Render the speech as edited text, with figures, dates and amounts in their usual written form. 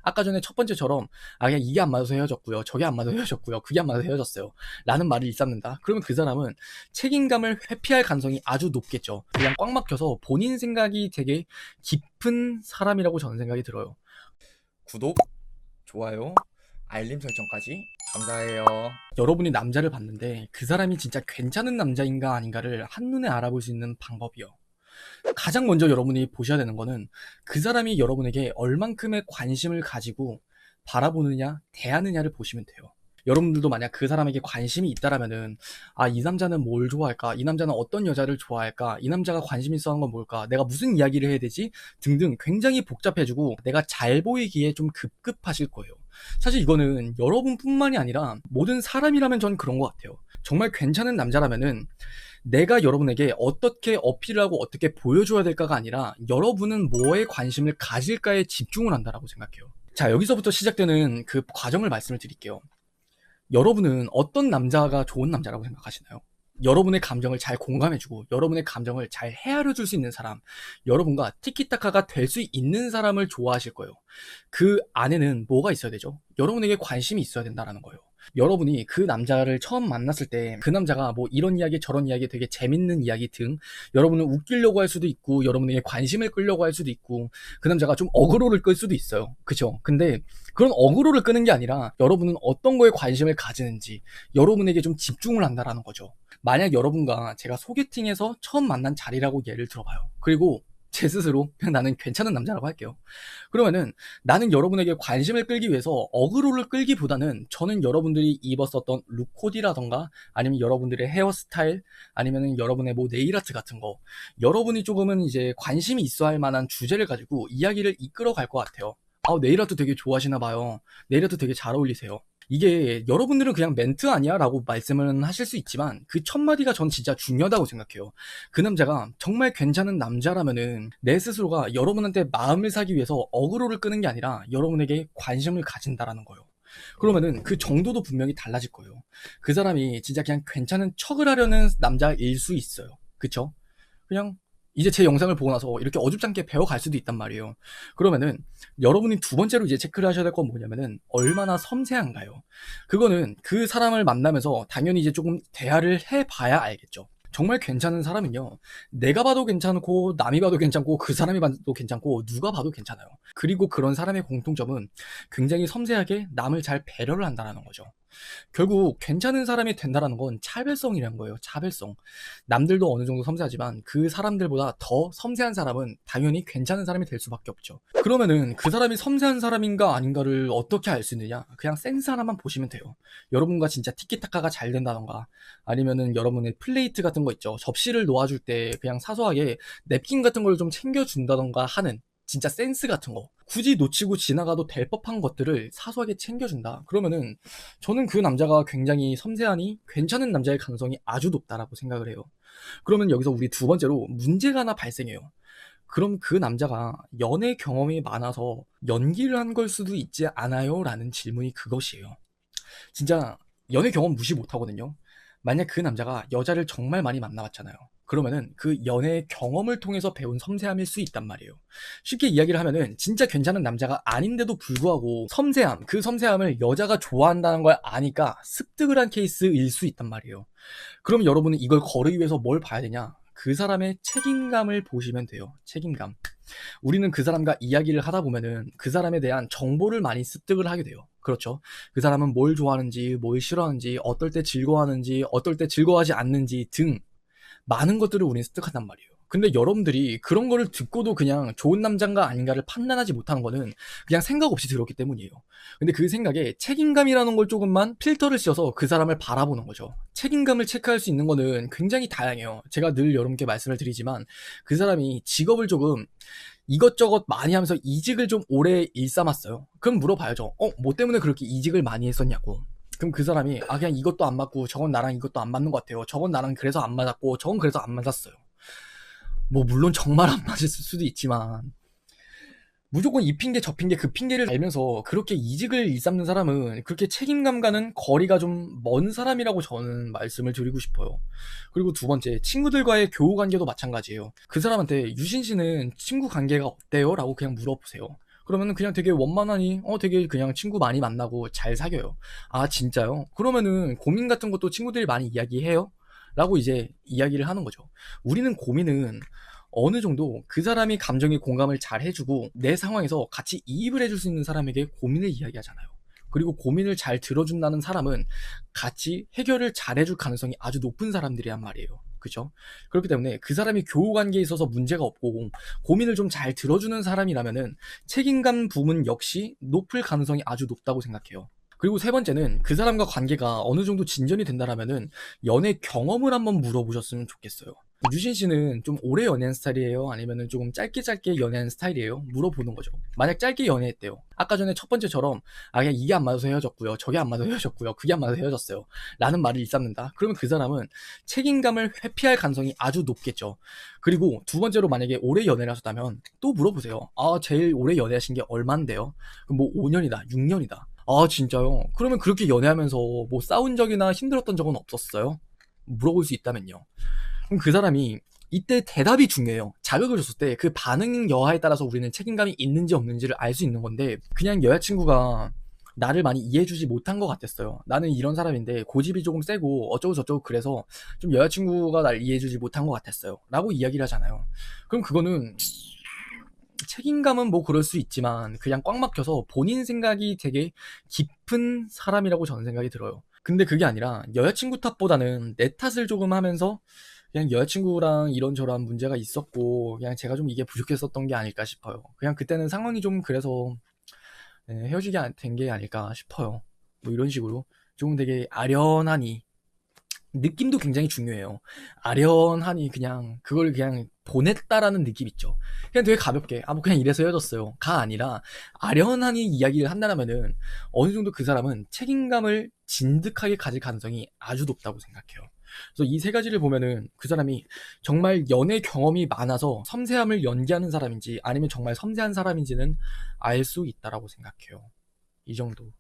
아까 전에 첫 번째처럼 그냥 이게 안 맞아서 헤어졌고요, 저게 안 맞아서 헤어졌고요, 그게 안 맞아서 헤어졌어요 라는 말을 일삼는다. 그러면 그 사람은 책임감을 회피할 가능성이 아주 높겠죠. 그냥 꽉 막혀서 본인 생각이 되게 깊은 사람이라고 저는 생각이 들어요. 구독, 좋아요, 알림 설정까지 감사해요. 여러분이 남자를 봤는데 그 사람이 진짜 괜찮은 남자인가 아닌가를 한눈에 알아볼 수 있는 방법이요. 가장 먼저 여러분이 보셔야 되는 거는 그 사람이 여러분에게 얼만큼의 관심을 가지고 바라보느냐, 대하느냐를 보시면 돼요. 여러분들도 만약 그 사람에게 관심이 있다라면은 이 남자는 뭘 좋아할까? 이 남자는 어떤 여자를 좋아할까? 이 남자가 관심 있어 하는 건 뭘까? 내가 무슨 이야기를 해야 되지? 등등 굉장히 복잡해지고 내가 잘 보이기에 좀 급급하실 거예요. 사실 이거는 여러분뿐만이 아니라 모든 사람이라면 전 그런 것 같아요. 정말 괜찮은 남자라면은 내가 여러분에게 어떻게 어필하고 어떻게 보여줘야 될까가 아니라 여러분은 뭐에 관심을 가질까에 집중을 한다라고 생각해요. 자, 여기서부터 시작되는 그 과정을 말씀을 드릴게요. 여러분은 어떤 남자가 좋은 남자라고 생각하시나요? 여러분의 감정을 잘 공감해주고 여러분의 감정을 잘 헤아려줄 수 있는 사람, 여러분과 티키타카가 될 수 있는 사람을 좋아하실 거예요. 그 안에는 뭐가 있어야 되죠? 여러분에게 관심이 있어야 된다는 거예요. 여러분이 그 남자를 처음 만났을 때 그 남자가 뭐 이런 이야기 저런 이야기 되게 재밌는 이야기 등 여러분을 웃기려고 할 수도 있고 여러분에게 관심을 끌려고 할 수도 있고 그 남자가 좀 어그로를 끌 수도 있어요. 그죠? 근데 그런 어그로를 끄는 게 아니라 여러분은 어떤 거에 관심을 가지는지 여러분에게 좀 집중을 한다라는 거죠. 만약 여러분과 제가 소개팅에서 처음 만난 자리라고 예를 들어봐요. 그리고 제 스스로 그냥 나는 괜찮은 남자라고 할게요. 그러면은 나는 여러분에게 관심을 끌기 위해서 어그로를 끌기보다는 저는 여러분들이 입었었던 룩 코디라던가 아니면 여러분들의 헤어스타일 아니면은 여러분의 뭐 네일아트 같은 거 여러분이 조금은 이제 관심이 있어 할 만한 주제를 가지고 이야기를 이끌어 갈 것 같아요. 네일아트 되게 좋아하시나 봐요. 네일아트 되게 잘 어울리세요. 이게 여러분들은 그냥 멘트 아니야? 라고 말씀은 하실 수 있지만 그 첫 마디가 전 진짜 중요하다고 생각해요. 그 남자가 정말 괜찮은 남자라면은 내 스스로가 여러분한테 마음을 사기 위해서 어그로를 끄는 게 아니라 여러분에게 관심을 가진다라는 거예요. 그러면은 그 정도도 분명히 달라질 거예요. 그 사람이 진짜 그냥 괜찮은 척을 하려는 남자일 수 있어요. 그쵸? 그냥 이제 제 영상을 보고 나서 이렇게 어줍잖게 배워갈 수도 있단 말이에요. 그러면은 여러분이 두 번째로 이제 체크를 하셔야 될 건 뭐냐면은 얼마나 섬세한가요? 그거는 그 사람을 만나면서 당연히 이제 조금 대화를 해봐야 알겠죠. 정말 괜찮은 사람은요, 내가 봐도 괜찮고 남이 봐도 괜찮고 그 사람이 봐도 괜찮고 누가 봐도 괜찮아요. 그리고 그런 사람의 공통점은 굉장히 섬세하게 남을 잘 배려를 한다는 거죠. 결국 괜찮은 사람이 된다는 건 차별성이라는 거예요. 차별성. 남들도 어느 정도 섬세하지만 그 사람들보다 더 섬세한 사람은 당연히 괜찮은 사람이 될 수밖에 없죠. 그러면은 그 사람이 섬세한 사람인가 아닌가를 어떻게 알 수 있느냐? 그냥 센스 하나만 보시면 돼요. 여러분과 진짜 티키타카가 잘 된다던가 아니면은 여러분의 플레이트 같은 거 있죠. 접시를 놓아줄 때 그냥 사소하게 냅킨 같은 걸 좀 챙겨준다던가 하는 진짜 센스 같은 거, 굳이 놓치고 지나가도 될 법한 것들을 사소하게 챙겨준다. 그러면은 저는 그 남자가 굉장히 섬세하니 괜찮은 남자의 가능성이 아주 높다라고 생각을 해요. 그러면 여기서 우리 두 번째로 문제가 하나 발생해요. 그럼 그 남자가 연애 경험이 많아서 연기를 한 걸 수도 있지 않아요? 라는 질문이 그것이에요. 진짜 연애 경험 무시 못하거든요. 만약 그 남자가 여자를 정말 많이 만나봤잖아요. 그러면은 그 연애 경험을 통해서 배운 섬세함일 수 있단 말이에요. 쉽게 이야기를 하면은 진짜 괜찮은 남자가 아닌데도 불구하고 섬세함, 그 섬세함을 여자가 좋아한다는 걸 아니까 습득을 한 케이스일 수 있단 말이에요. 그럼 여러분은 이걸 거르기 위해서 뭘 봐야 되냐? 그 사람의 책임감을 보시면 돼요. 책임감. 우리는 그 사람과 이야기를 하다 보면은 그 사람에 대한 정보를 많이 습득을 하게 돼요. 그렇죠. 그 사람은 뭘 좋아하는지, 뭘 싫어하는지, 어떨 때 즐거워하는지, 어떨 때 즐거워하지 않는지 등 많은 것들을 우리는 습득한단 말이에요. 근데 여러분들이 그런 거를 듣고도 그냥 좋은 남자인가 아닌가를 판단하지 못하는 거는 그냥 생각 없이 들었기 때문이에요. 근데 그 생각에 책임감이라는 걸 조금만 필터를 씌워서 그 사람을 바라보는 거죠. 책임감을 체크할 수 있는 거는 굉장히 다양해요. 제가 늘 여러분께 말씀을 드리지만 그 사람이 직업을 조금 이것저것 많이 하면서 이직을 좀 오래 일삼았어요. 그럼 물어봐야죠. 뭐 때문에 그렇게 이직을 많이 했었냐고. 그럼 그 사람이 그냥 이것도 안 맞고 저건 나랑 이것도 안 맞는 것 같아요. 저건 나랑 그래서 안 맞았고 저건 그래서 안 맞았어요. 뭐 물론 정말 안 맞을 수도 있지만 무조건 이 핑계 저 핑계 그 핑계를 알면서 그렇게 이직을 일삼는 사람은 그렇게 책임감과는 거리가 좀 먼 사람이라고 저는 말씀을 드리고 싶어요. 그리고 두 번째, 친구들과의 교우 관계도 마찬가지예요. 그 사람한테 유신 씨는 친구 관계가 어때요? 라고 그냥 물어보세요. 그러면은 그냥 되게 원만하니 되게 그냥 친구 많이 만나고 잘 사귀어요. "아 진짜요? 그러면은 고민 같은 것도 친구들이 많이 이야기해요?" 라고 이제 이야기를 하는 거죠. 우리는 고민은 어느 정도 그 사람이 감정에 공감을 잘 해 주고 내 상황에서 같이 이입을 해줄 수 있는 사람에게 고민을 이야기하잖아요. 그리고 고민을 잘 들어준다는 사람은 같이 해결을 잘 해줄 가능성이 아주 높은 사람들이란 말이에요. 그죠? 그렇기 때문에 그 사람이 교우 관계에 있어서 문제가 없고 고민을 좀 잘 들어주는 사람이라면은 책임감 부분 역시 높을 가능성이 아주 높다고 생각해요. 그리고 세 번째는 그 사람과 관계가 어느 정도 진전이 된다라면은 연애 경험을 한번 물어보셨으면 좋겠어요. 유신 씨는 좀 오래 연애한 스타일이에요? 아니면은 조금 짧게 연애한 스타일이에요? 물어보는 거죠. 만약 짧게 연애했대요. 아까 전에 첫 번째처럼 그냥 이게 안 맞아서 헤어졌고요. 저게 안 맞아서 헤어졌고요. 그게 안 맞아서 헤어졌어요. 라는 말을 일삼는다. 그러면 그 사람은 책임감을 회피할 가능성이 아주 높겠죠. 그리고 두 번째로 만약에 오래 연애를 하셨다면 또 물어보세요. 제일 오래 연애하신 게 얼만데요? 그럼 뭐 5년이다, 6년이다. 아 진짜요? 그러면 그렇게 연애하면서 뭐 싸운 적이나 힘들었던 적은 없었어요? 물어볼 수 있다면요. 그럼 그 사람이 이때 대답이 중요해요. 자극을 줬을 때 그 반응 여하에 따라서 우리는 책임감이 있는지 없는지를 알 수 있는 건데 그냥 여자친구가 나를 많이 이해해주지 못한 것 같았어요. 나는 이런 사람인데 고집이 조금 세고 어쩌고 저쩌고 그래서 좀 여자친구가 날 이해해주지 못한 것 같았어요. 라고 이야기를 하잖아요. 그럼 그거는 책임감은 뭐 그럴 수 있지만 그냥 꽉 막혀서 본인 생각이 되게 깊은 사람이라고 저는 생각이 들어요. 근데 그게 아니라 여자친구 탓보다는 내 탓을 조금 하면서 그냥 여자친구랑 이런저런 문제가 있었고 그냥 제가 좀 이게 부족했었던 게 아닐까 싶어요. 그냥 그때는 상황이 좀 그래서 헤어지게 된 게 아닐까 싶어요. 뭐 이런 식으로 좀 되게 아련하니 느낌도 굉장히 중요해요. 아련하니 그냥 그걸 그냥 보냈다라는 느낌 있죠. 그냥 되게 가볍게 뭐 그냥 이래서 헤어졌어요 가 아니라 아련하니 이야기를 한다면은 어느 정도 그 사람은 책임감을 진득하게 가질 가능성이 아주 높다고 생각해요. 그래서 이 세 가지를 보면은 그 사람이 정말 연애 경험이 많아서 섬세함을 연기하는 사람인지 아니면 정말 섬세한 사람인지는 알 수 있다라고 생각해요. 이 정도.